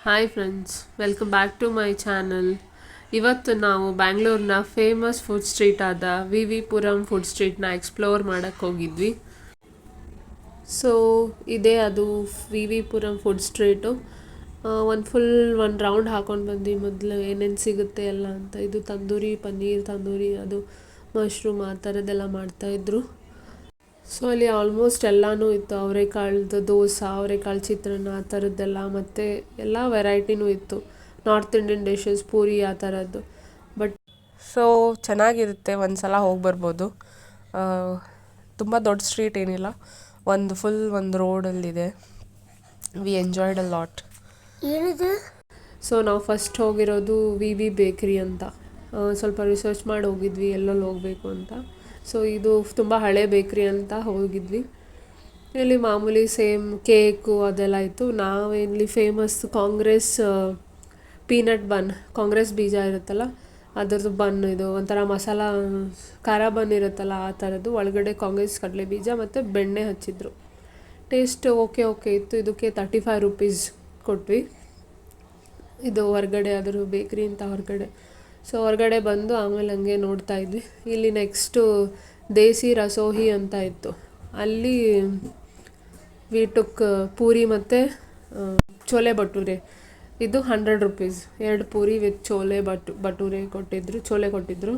Hi friends, welcome back to my channel. ಇವತ್ತು ನಾವು ಬ್ಯಾಂಗ್ಳೂರಿನ ಫೇಮಸ್ ಫುಡ್ ಸ್ಟ್ರೀಟ್ ಆದ ವಿ ಪುರಂ ಫುಡ್ ಸ್ಟ್ರೀಟ್ನ ಎಕ್ಸ್ಪ್ಲೋರ್ ಮಾಡೋಕ್ಕೆ ಹೋಗಿದ್ವಿ. ಸೊ ಇದೇ ಅದು ವಿ ಪುರಂ ಫುಡ್ ಸ್ಟ್ರೀಟು. ಒಂದು ರೌಂಡ್ ಹಾಕೊಂಡು ಬಂದು ಮೊದಲು ಏನೇನು ಸಿಗುತ್ತೆ ಎಲ್ಲ ಅಂತ. ಇದು ತಂದೂರಿ ಪನ್ನೀರ್, ತಂದೂರಿ, ಅದು ಮಶ್ರೂಮ್, ಆ ಥರದ್ದೆಲ್ಲ ಮಾಡ್ತಾಯಿದ್ರು. ಸೊ ಅಲ್ಲಿ ಆಲ್ಮೋಸ್ಟ್ ಎಲ್ಲನೂ ಇತ್ತು. ಅವರೆಕಾಳ್ದು ದೋಸೆ, ಅವರೆಕಾಳು ಚಿತ್ರಾನ್ನ, ಆ ಥರದ್ದೆಲ್ಲ, ಮತ್ತು ಎಲ್ಲ ವೆರೈಟಿನೂ ಇತ್ತು. ನಾರ್ತ್ ಇಂಡಿಯನ್ ಡಿಶಸ್, ಪೂರಿ, ಆ ಥರದ್ದು. ಬಟ್ ಸೊ ಚೆನ್ನಾಗಿರುತ್ತೆ, ಒಂದು ಸಲ ಹೋಗಿ ಬರ್ಬೋದು. ತುಂಬ ದೊಡ್ಡ ಸ್ಟ್ರೀಟ್ ಏನಿಲ್ಲ, ಒಂದು ರೋಡಲ್ಲಿದೆ. We enjoyed a lot. ಏನಿದೆ? ಸೊ ನಾವು ಫಸ್ಟ್ ಹೋಗಿರೋದು ವಿ ಬೇಕ್ರಿ ಅಂತ. ಸ್ವಲ್ಪ ರಿಸರ್ಚ್ ಮಾಡಿ ಹೋಗಿದ್ವಿ ಎಲ್ಲೆಲ್ಲಿ ಹೋಗಬೇಕು ಅಂತ. ಸೊ ಇದು ತುಂಬ ಹಳೆ ಬೇಕ್ರಿ ಅಂತ ಹೋಗಿದ್ವಿ. ಇಲ್ಲಿ ಮಾಮೂಲಿ ಸೇಮ್ ಕೇಕು ಅದೆಲ್ಲ ಇತ್ತು. ನಾವಿಲ್ಲಿ ಫೇಮಸ್ ಕಾಂಗ್ರೆಸ್ ಪೀನಟ್ ಬನ್, ಕಾಂಗ್ರೆಸ್ ಬೀಜ ಇರುತ್ತಲ್ಲ ಅದರದ್ದು ಬನ್. ಇದು ಒಂಥರ ಮಸಾಲ ಖಾರ ಬನ್ ಇರುತ್ತಲ್ಲ ಆ ಥರದ್ದು, ಒಳಗಡೆ ಕಾಂಗ್ರೆಸ್ ಕಡಲೆ ಬೀಜ ಮತ್ತು ಬೆಣ್ಣೆ ಹಚ್ಚಿದ್ರು. ಟೇಸ್ಟ್ ಓಕೆ ಇತ್ತು. ಇದಕ್ಕೆ 35 ರೂಪೀಸ್ ಕೊಟ್ವಿ. ಇದು ಹೊರಗಡೆ, ಅದರ ಬೇಕ್ರಿ ಅಂತ ಹೊರಗಡೆ. ಸೊ ಹೊರಗಡೆ ಬಂದು ಆಮೇಲೆ ಹಂಗೆ ನೋಡ್ತಾ ಇದ್ವಿ. ಇಲ್ಲಿ ನೆಕ್ಸ್ಟು ದೇಸಿ ರಸೋಹಿ ಅಂತ ಇತ್ತು. ಅಲ್ಲಿ ವಿ ಟುಕ್ ಪೂರಿ ಮತ್ತು ಚೋಲೆ ಭಟೂರೆ. ಇದು 100 ರೂಪೀಸ್, 2 ಪೂರಿ ವಿತ್ ಭಟೂರೆ ಕೊಟ್ಟಿದ್ರು, ಚೋಲೆ ಕೊಟ್ಟಿದ್ರು.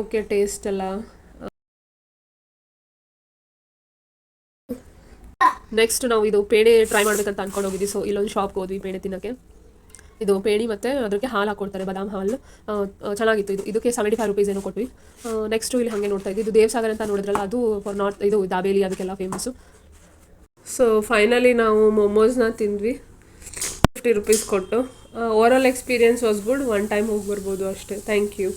ಓಕೆ ಟೇಸ್ಟ್ ಎಲ್ಲ. ನೆಕ್ಸ್ಟ್ ನಾವು ಇದು ಪೇಣೆ ಟ್ರೈ ಮಾಡ್ಬೇಕಂತ ಅಂದ್ಕೊಂಡು ಹೋಗಿದ್ವಿ. ಸೊ ಇಲ್ಲೊಂದು ಶಾಪ್ಗೆ ಹೋದ್ವಿ ಪೇಣೆ ತಿನ್ನೋಕ್ಕೆ. ಇದು ಪೇಣಿ ಮತ್ತು ಅದಕ್ಕೆ ಹಾಲು ಹಾಕ್ಕೊಡ್ತಾರೆ, ಬಾದಾಮ್ ಹಾಲು. ಚೆನ್ನಾಗಿತ್ತು. ಇದಕ್ಕೆ 75 ರೂಪೀಸ್ ಏನೋ ಕೊಟ್ವಿ. ನೆಕ್ಸ್ಟು ಇಲ್ಲಿ ಹಾಗೆ ನೋಡ್ತಾ ಇದ್ವಿ. ಇದು ದೇವಸಾಗರ್ ಅಂತ ನೋಡಿದ್ರಲ್ಲ, ಅದು ಫಾರ್ ನಾರ್ತ್, ಇದು ದಾಬೇಲಿ ಅದಕ್ಕೆಲ್ಲ ಫೇಮಸ್ಸು. ಸೊ ಫೈನಲಿ ನಾವು ಮೊಮೋಸ್ನ ತಿಂದ್ವಿ 50 ರೂಪೀಸ್ ಕೊಟ್ಟು. Overall experience was good. One time ಹೋಗಿ ಬರ್ಬೋದು ಅಷ್ಟೇ. Thank you.